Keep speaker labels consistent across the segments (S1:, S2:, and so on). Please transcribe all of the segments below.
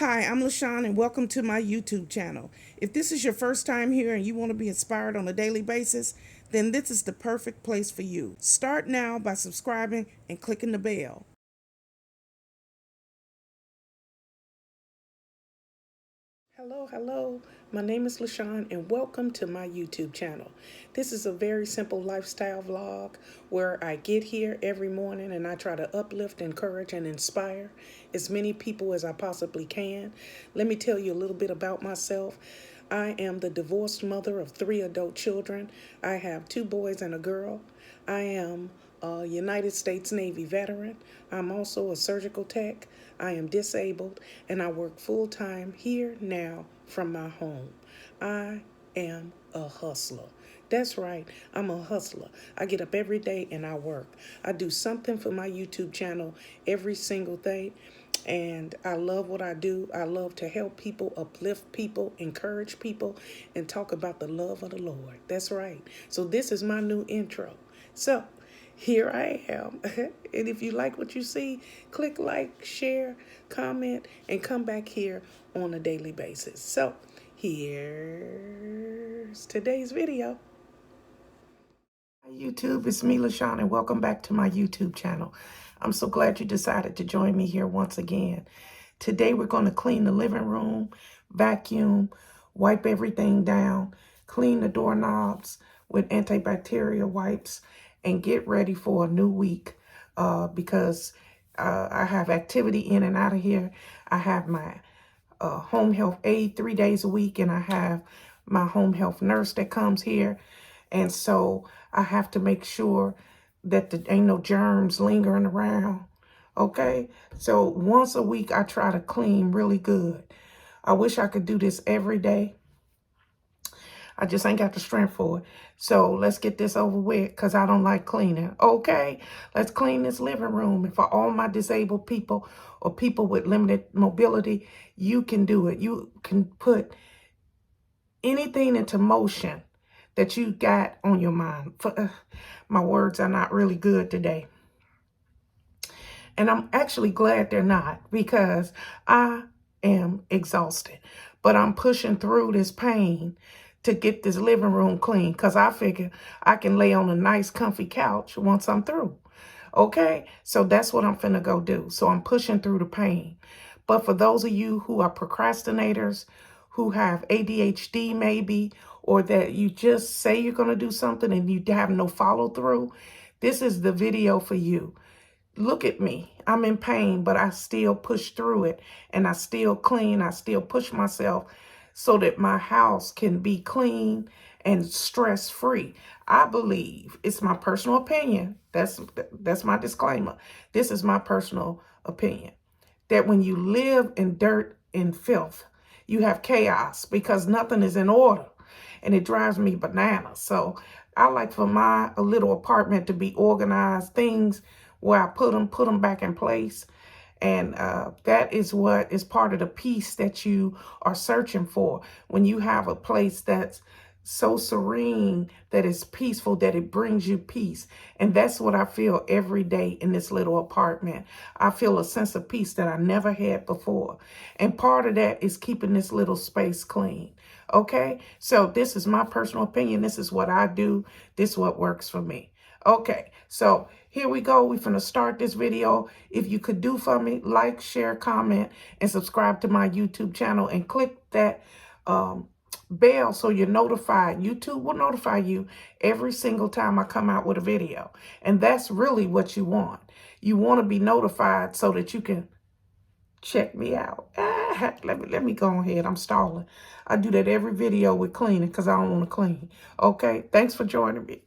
S1: Hi, I'm LaShawn and welcome to my YouTube channel. If this is your first time here and you want to be inspired on a daily basis, then this is the perfect place for you. Start now by subscribing and clicking the bell. Hello. My name is LaShawn and welcome to my YouTube channel. This is a very simple lifestyle vlog where I get here every morning and I try to uplift, encourage, and inspire as many people as I possibly can. Let me tell you a little bit about myself. I am the divorced mother of 3 adult children. I have 2 boys and a girl. I am a United States Navy veteran. I'm also a surgical tech. I am disabled and I work full time here now from my home. I am a hustler. That's right, I'm a hustler. I get up every day and I work. I do something for my YouTube channel every single day. And I love what I do. I love to help people, uplift people, encourage people, and talk about the love of the Lord. That's right. So this is my new intro. So here I am. And if you like what you see, click like, share, comment, and come back here on a daily basis. So here's today's video. Hi YouTube, it's me, LaShawn, and welcome back to my YouTube channel. I'm so glad you decided to join me here once again. Today we're going to clean the living room, vacuum, wipe everything down, clean the doorknobs with antibacterial wipes, and get ready for a new week because I have activity in and out of here. I have my home health aide 3 days a week, and I have my home health nurse that comes here. And so I have to make sure that there ain't no germs lingering around. Okay, so once a week I try to clean really good. I wish I could do this every day. I just ain't got the strength for it. So let's get this over with because I don't like cleaning. Okay, let's clean this living room. And for all my disabled people or people with limited mobility, you can do it. You can put anything into motion that you got on your mind. My words are not really good today. And I'm actually glad they're not because I am exhausted. But I'm pushing through this pain to get this living room clean because I figure I can lay on a nice comfy couch once I'm through. Okay, so that's what I'm finna go do. So I'm pushing through the pain. But for those of you who are procrastinators, who have ADHD maybe, or that you just say you're going to do something and you have no follow through, this is the video for you. Look at me. I'm in pain, but I still push through it and I still clean. I still push myself so that my house can be clean and stress-free. I believe, it's my personal opinion. That's my disclaimer. This is my personal opinion. That when you live in dirt and filth, you have chaos because nothing is in order. And it drives me bananas. So I like for my little apartment to be organized, things where I put them back in place. And that is what is part of the peace that you are searching for. When you have a place that's so serene, that is peaceful, that it brings you peace. And that's what I feel every day in this little apartment. I feel a sense of peace that I never had before. And part of that is keeping this little space clean. Okay, so this is my personal opinion. This is what I do. This is what works for me. Okay, so here we go. We're going to start this video. If you could do for me, like, share, comment, and subscribe to my YouTube channel and click that bell so you're notified. YouTube will notify you every single time I come out with a video. And that's really what you want. You want to be notified so that you can check me out. Let me go ahead. I'm stalling. I do that every video with cleaning because I don't want to clean. Okay, thanks for joining me.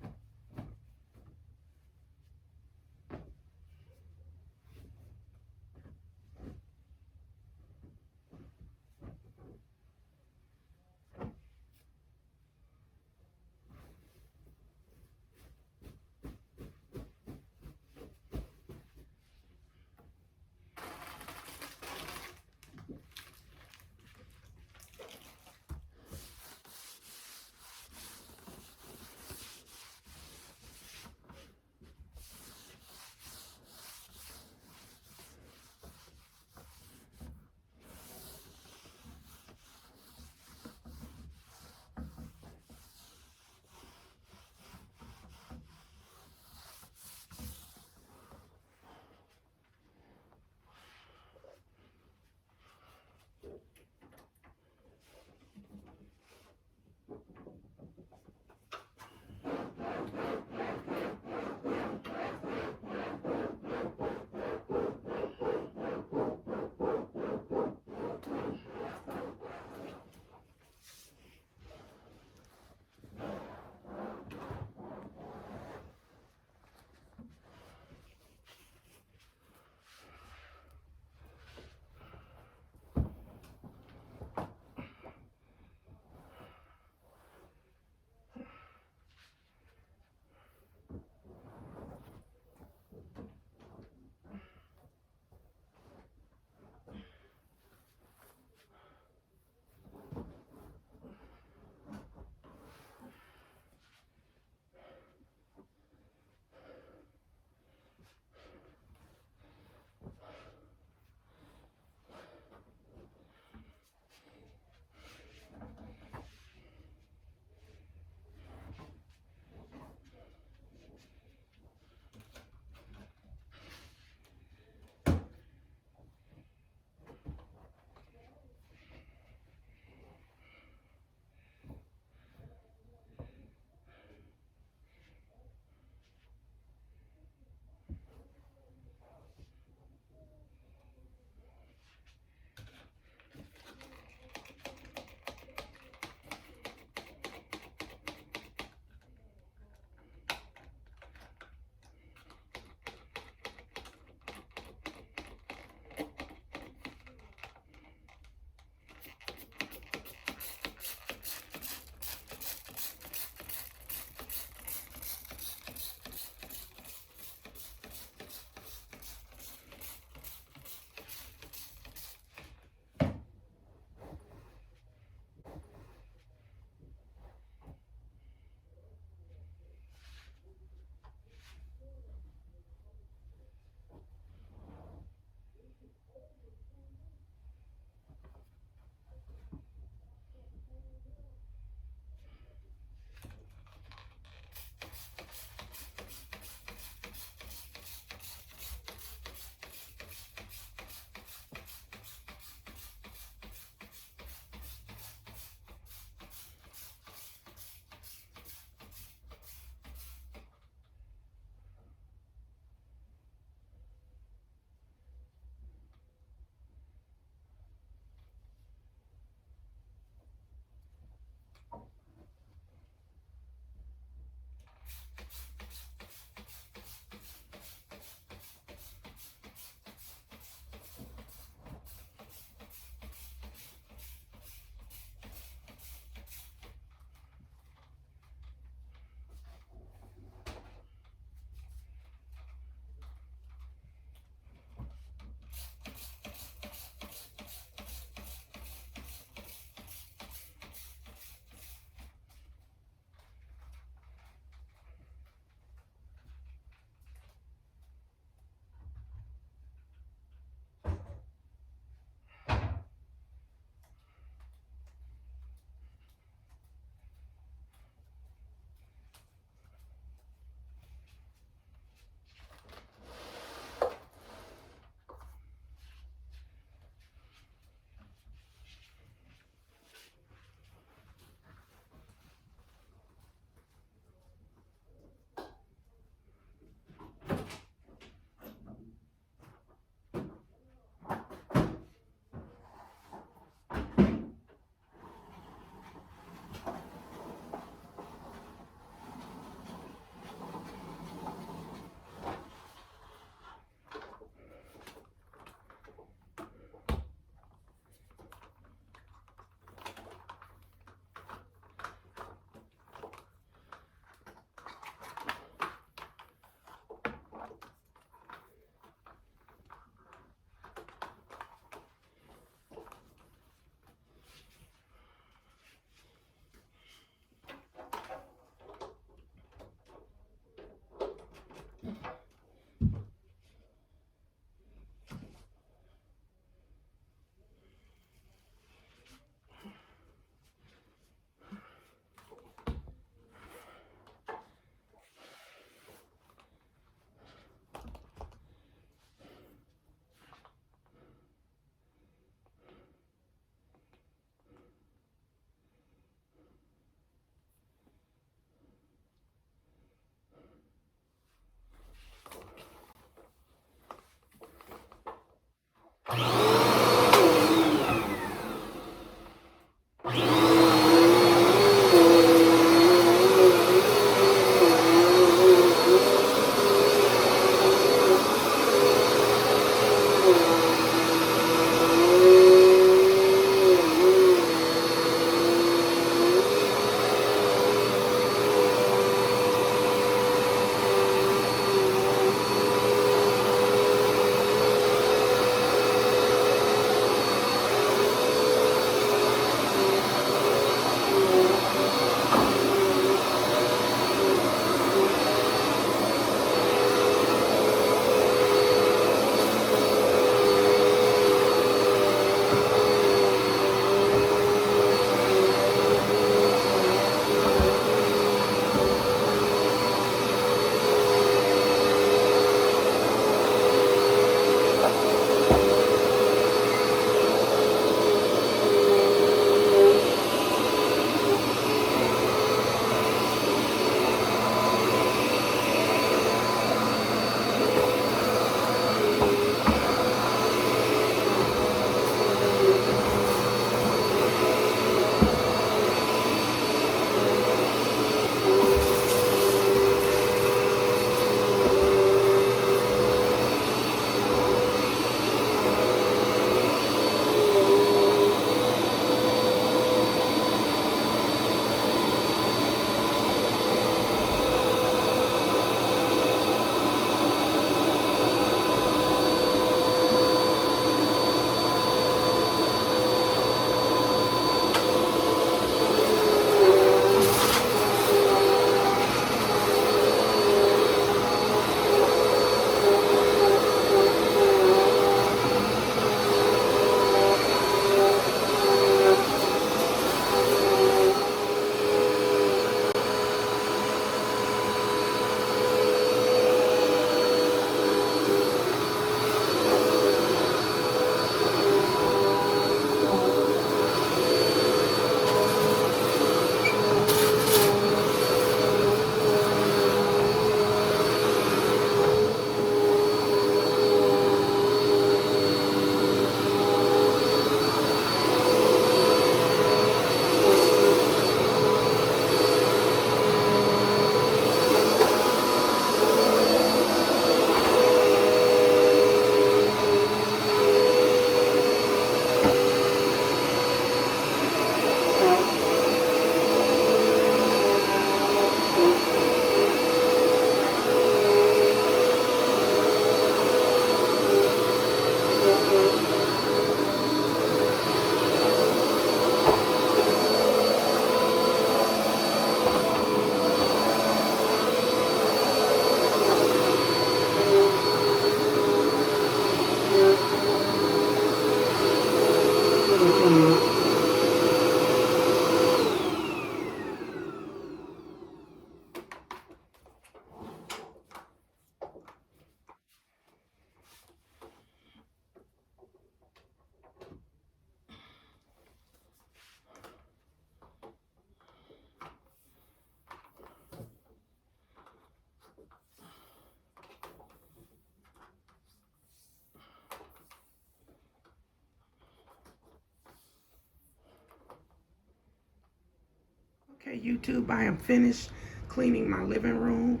S1: Okay, YouTube, I am finished cleaning my living room.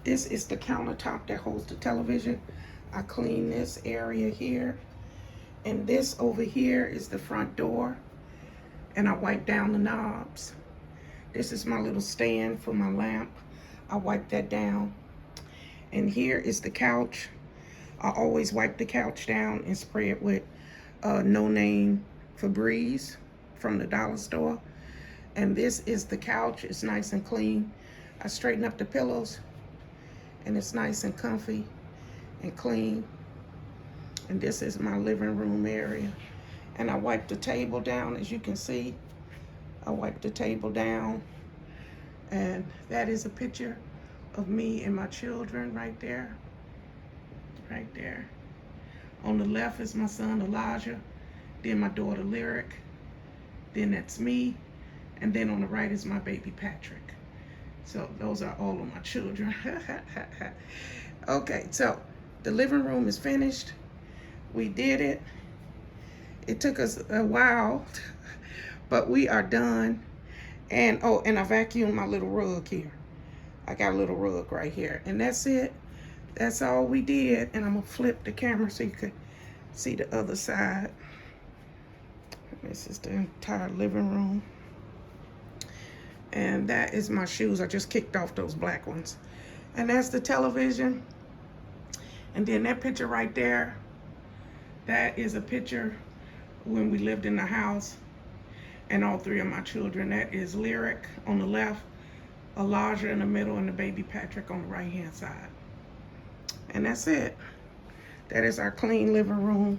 S1: This is the countertop that holds the television. I clean this area here. And this over here is the front door. And I wipe down the knobs. This is my little stand for my lamp. I wipe that down. And here is the couch. I always wipe the couch down and spray it with No Name Febreze from the dollar store. And this is the couch. It's nice and clean. I straighten up the pillows and it's nice and comfy and clean. And this is my living room area. And I wipe the table down, as you can see. I wipe the table down. And that is a picture of me and my children right there. Right there. On the left is my son Elijah, then my daughter Lyric, then that's me, and then on the right is my baby Patrick. So those are all of my children. Okay, so the living room is finished. We did it. It took us a while, but we are done. And oh, and I vacuumed my little rug here. I got a little rug right here, and that's it. That's all we did. And I'm gonna flip the camera so you can see the other side. This is the entire living room. And that is my shoes. I just kicked off those black ones. And that's the television. And then that picture right there, that is a picture when we lived in the house. And all three of my children. That is Lyric on the left, Elijah in the middle, and the baby Patrick on the right hand side. And that's it. That is our clean living room.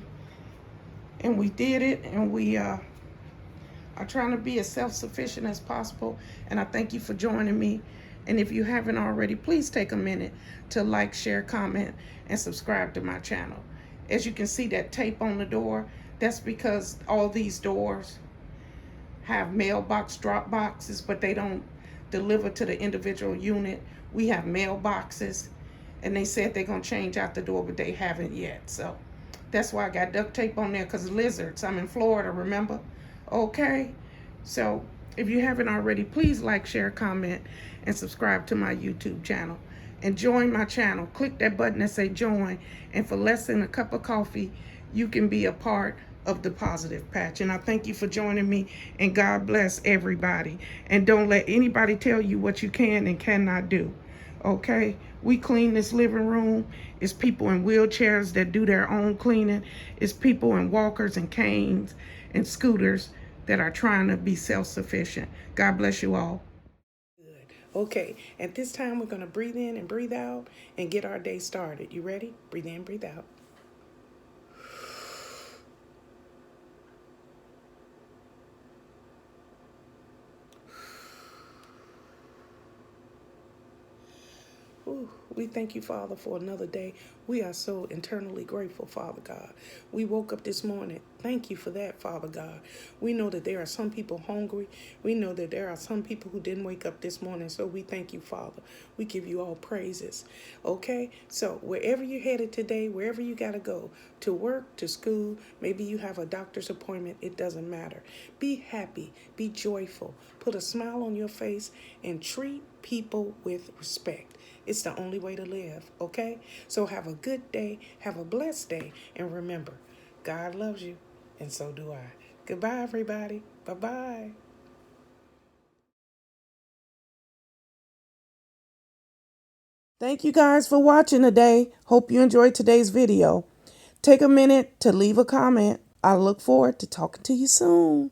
S1: And we did it, and we are trying to be as self-sufficient as possible. And I thank you for joining me. And if you haven't already, please take a minute to like, share, comment, and subscribe to my channel. As you can see that tape on the door, that's because all these doors have mailbox drop boxes, but they don't deliver to the individual unit. We have mailboxes, and they said they're gonna change out the door, but they haven't yet. So that's why I got duct tape on there, because lizards. I'm in Florida, remember? Okay, so if you haven't already, please like, share, comment, and subscribe to my YouTube channel. And join my channel. Click that button that say join, and for less than a cup of coffee, you can be a part of the Positive Patch. And I thank you for joining me, and God bless everybody. And don't let anybody tell you what you can and cannot do. Okay, we clean this living room. It's people in wheelchairs that do their own cleaning. It's people in walkers and canes and scooters that are trying to be self-sufficient. God bless you all. Good. Okay, at this time we're going to breathe in and breathe out and get our day started. You ready? Breathe in, breathe out. Ooh, we thank you, Father, for another day. We are so internally grateful, Father God. We woke up this morning. Thank you for that, Father God. We know that there are some people hungry. We know that there are some people who didn't wake up this morning. So we thank you, Father. We give you all praises. Okay? So wherever you're headed today, wherever you got to go, to work, to school, maybe you have a doctor's appointment, it doesn't matter. Be happy. Be joyful. Put a smile on your face and treat people with respect. It's the only way to live, okay? So have a good day, have a blessed day, and remember, God loves you, and so do I. Goodbye, everybody. Bye-bye. Thank you guys for watching today. Hope you enjoyed today's video. Take a minute to leave a comment. I look forward to talking to you soon.